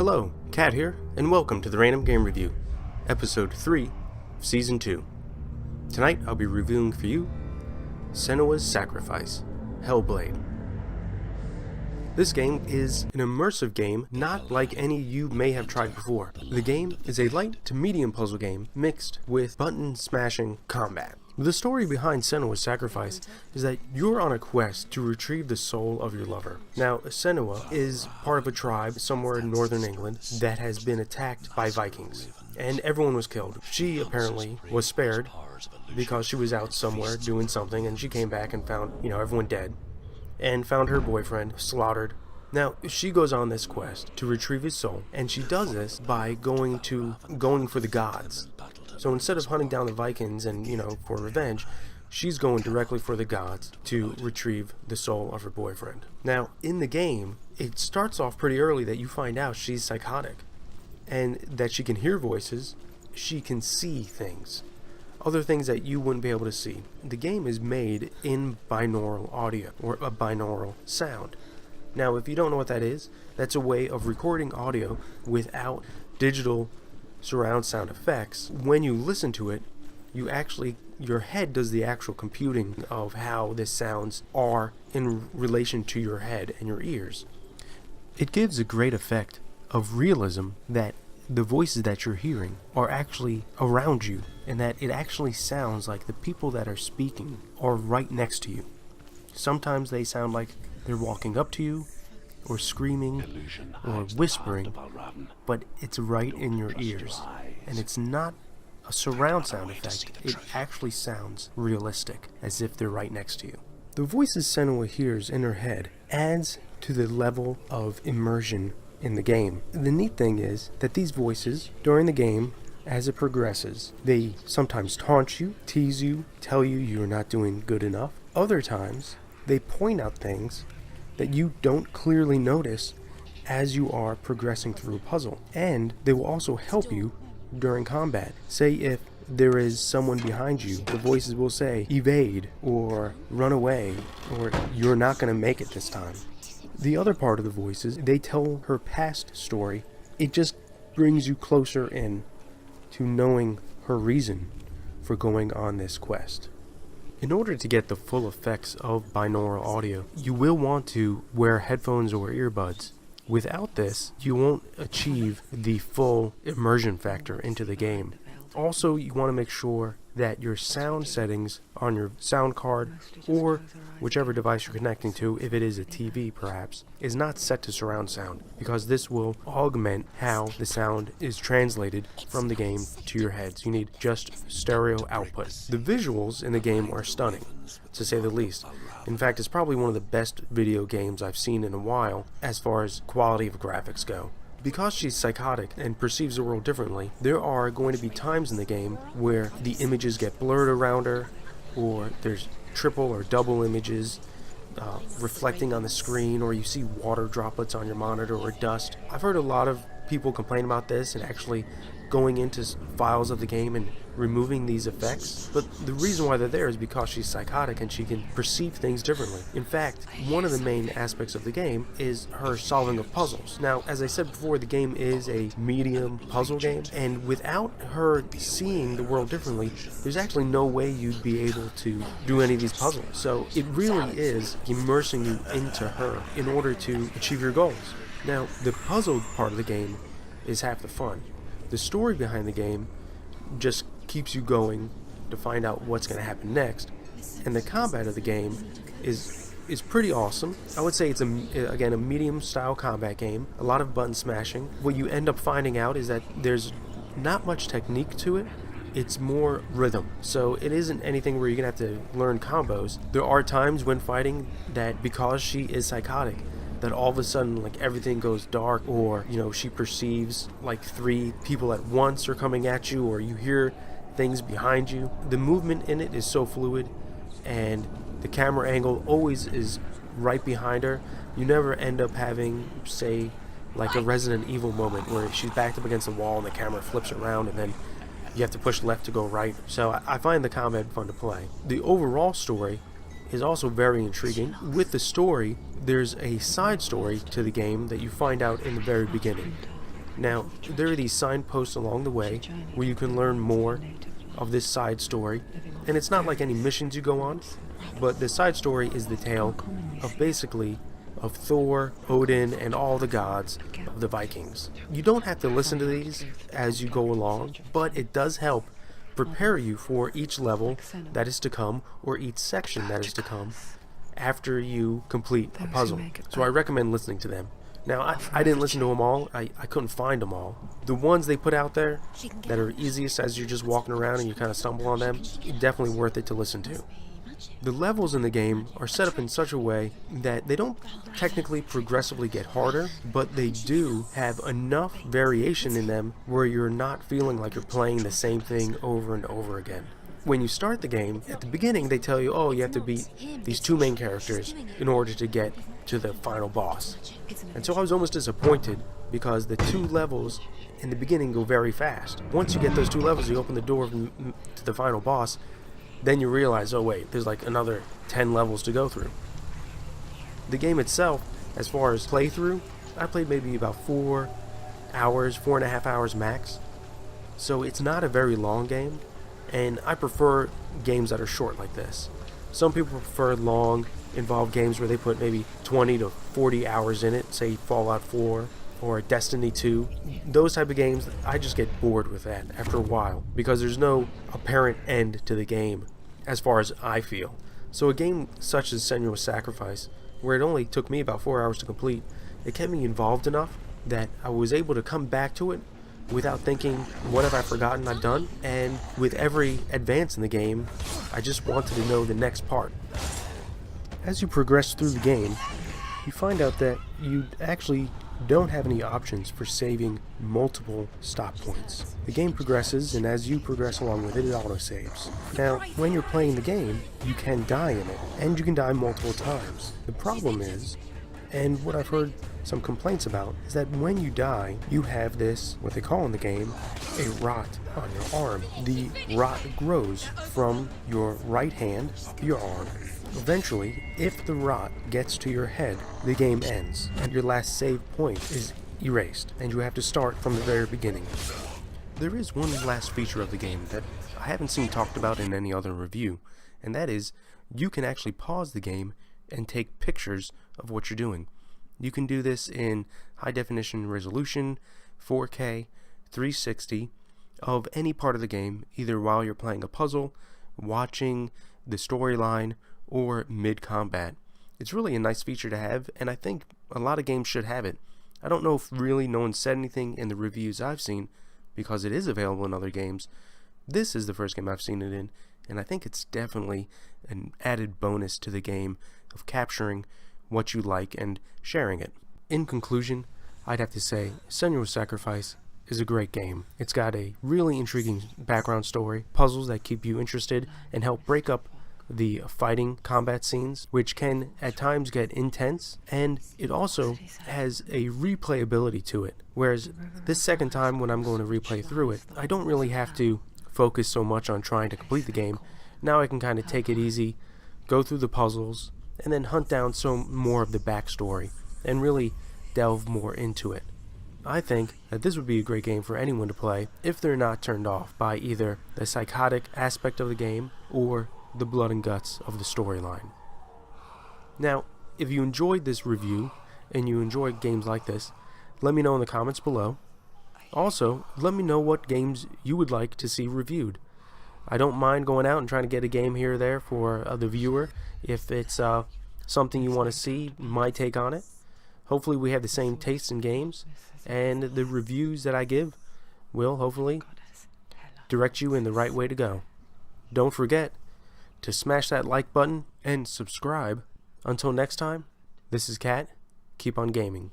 Hello, Kat here, and welcome to the Random Game Review, Episode 3 of Season 2. Tonight I'll be reviewing for you Senua'S Sacrifice, HellBlade. This game is an immersive game not like any you may have tried before. The game is a light to medium puzzle game mixed with button smashing combat. The story behind Senua'S Sacrifice is that you're on a quest to retrieve the soul of your lover. Now, Senua is part of a tribe somewhere in northern England that has been attacked by Vikings, and everyone was killed. She apparently was spared because she was out somewhere doing something, and she came back and found, everyone dead, and found her boyfriend slaughtered. Now, she goes on this quest to retrieve his soul, and she does this by going for the gods. So instead of hunting down the Vikings and, for revenge, she's going directly for the gods to retrieve the soul of her boyfriend. Now, in the game, it starts off pretty early that you find out she's psychotic, and that she can hear voices, she can see things, other things that you wouldn't be able to see. The game is made in binaural audio, or a binaural sound. Now, if you don't know what that is, that's a way of recording audio without digital surround sound effects. When you listen to it, your head does the actual computing of how the sounds are in relation to your head and your ears. It gives a great effect of realism that the voices that you're hearing are actually around you, and that it actually sounds like the people that are speaking are right next to you. Sometimes they sound like they're walking up to you, or screaming, or whispering, but it's right in your ears. And it's not a surround sound effect, it actually sounds realistic, as if they're right next to you. The voices Senua hears in her head adds to the level of immersion in the game. The neat thing is that these voices, during the game, as it progresses, they sometimes taunt you, tease you, tell you you're not doing good enough. Other times, they point out things that you don't clearly notice as you are progressing through a puzzle. And they will also help you during combat. Say if there is someone behind you, the voices will say, evade, or run away, or you're not going to make it this time. The other part of the voices, they tell her past story. It just brings you closer in to knowing her reason for going on this quest. In order to get the full effects of binaural audio, you will want to wear headphones or earbuds. Without this, you won't achieve the full immersion factor into the game. Also, you want to make sure that your sound settings on your sound card, or whichever device you're connecting to, if it is a TV perhaps, is not set to surround sound, because this will augment how the sound is translated from the game to your heads. You need just stereo output. The visuals in the game are stunning, to say the least. In fact, it's probably one of the best video games I've seen in a while as far as quality of graphics go. Because she's psychotic and perceives the world differently, there are going to be times in the game where the images get blurred around her, or there's triple or double images reflecting on the screen, or you see water droplets on your monitor or dust. I've heard a lot of people complain about this and actually going into files of the game and removing these effects, but the reason why they're there is because she's psychotic and she can perceive things differently. In fact, one of the main aspects of the game is her solving of puzzles. Now, as I said before, the game is a medium puzzle game, and without her seeing the world differently, there's actually no way you'd be able to do any of these puzzles. So it really is immersing you into her in order to achieve your goals. Now, the puzzle part of the game is half the fun. The story behind the game just keeps you going to find out what's going to happen next, and the combat of the game is pretty awesome. I would say it's a medium style combat game, a lot of button smashing. What you end up finding out is that there's not much technique to it. It's more rhythm. So it isn't anything where you're going to have to learn combos. There are times when fighting that, because she is psychotic, that all of a sudden, like, everything goes dark, or, she perceives like 3 people at once are coming at you, or you hear things behind you. The movement in it is so fluid, and the camera angle always is right behind her. You never end up having, say, like a Resident Evil moment where she's backed up against the wall and the camera flips around and then you have to push left to go right. So I find the combat fun to play. The overall story is also very intriguing. With the story, there's a side story to the game that you find out in the very beginning. Now, there are these signposts along the way where you can learn more of this side story, and it's not like any missions you go on, but the side story is the tale of basically of Thor, Odin, and all the gods of the Vikings. You don't have to listen to these as you go along, but it does help prepare you for each level that is to come, or each section that is to come after you complete a puzzle. So I recommend listening to them. Now, I didn't listen to them all. I couldn't find them all. The ones they put out there that are easiest as you're just walking around and you kind of stumble on them, definitely worth it to listen to. The levels in the game are set up in such a way that they don't technically progressively get harder, but they do have enough variation in them where you're not feeling like you're playing the same thing over and over again. When you start the game, at the beginning they tell you, oh, you have to beat these two main characters in order to get to the final boss. And so I was almost disappointed because the two levels in the beginning go very fast. Once you get those two levels, you open the door to the final boss, then you realize, oh wait, there's like another 10 levels to go through. The game itself, as far as playthrough, I played maybe about 4 hours, 4.5 hours max. So it's not a very long game, and I prefer games that are short like this. Some people prefer long, involved games where they put maybe 20 to 40 hours in it, say Fallout 4 or Destiny 2. Those type of games, I just get bored with that after a while because there's no apparent end to the game as far as I feel. So a game such as Senua'S Sacrifice, where it only took me about 4 hours to complete, it kept me involved enough that I was able to come back to it without thinking, what have I forgotten I've done? And with every advance in the game, I just wanted to know the next part. As you progress through the game, you find out that you actually don't have any options for saving multiple stop points. The game progresses, and as you progress along with it, it autosaves. Now, when you're playing the game, you can die in it, and you can die multiple times. The problem is, and what I've heard some complaints about, is that when you die, you have this, what they call in the game, a rot on your arm. The rot grows from your right hand up your arm. Eventually, if the rot gets to your head, the game ends, and your last save point is erased, and you have to start from the very beginning. There is one last feature of the game that I haven't seen talked about in any other review, and that is, you can actually pause the game and take pictures of what you're doing. You can do this in high definition resolution, 4K, 360, of any part of the game, either while you're playing a puzzle, watching the storyline, or mid-combat. It's really a nice feature to have, and I think a lot of games should have it. I don't know if really no one said anything in the reviews I've seen, because it is available in other games. This is the first game I've seen it in, and I think it's definitely an added bonus to the game of capturing what you like and sharing it. In conclusion, I'd have to say Senua'S Sacrifice is a great game. It's got a really intriguing background story, puzzles that keep you interested and help break up the fighting combat scenes, which can at times get intense, and it also has a replayability to it, whereas this second time when I'm going to replay through it, I don't really have to focus so much on trying to complete the game. Now I can kind of take it easy, go through the puzzles, and then hunt down some more of the backstory and really delve more into it. I think that this would be a great game for anyone to play if they're not turned off by either the psychotic aspect of the game or the blood and guts of the storyline. Now, if you enjoyed this review and you enjoy games like this, let me know in the comments below. Also, let me know what games you would like to see reviewed. I don't mind going out and trying to get a game here or there for the viewer if it's something you want to see, my take on it. Hopefully we have the same tastes in games, and the reviews that I give will hopefully direct you in the right way to go. Don't forget to smash that like button and subscribe. Until next time, this is Cat. Keep on gaming.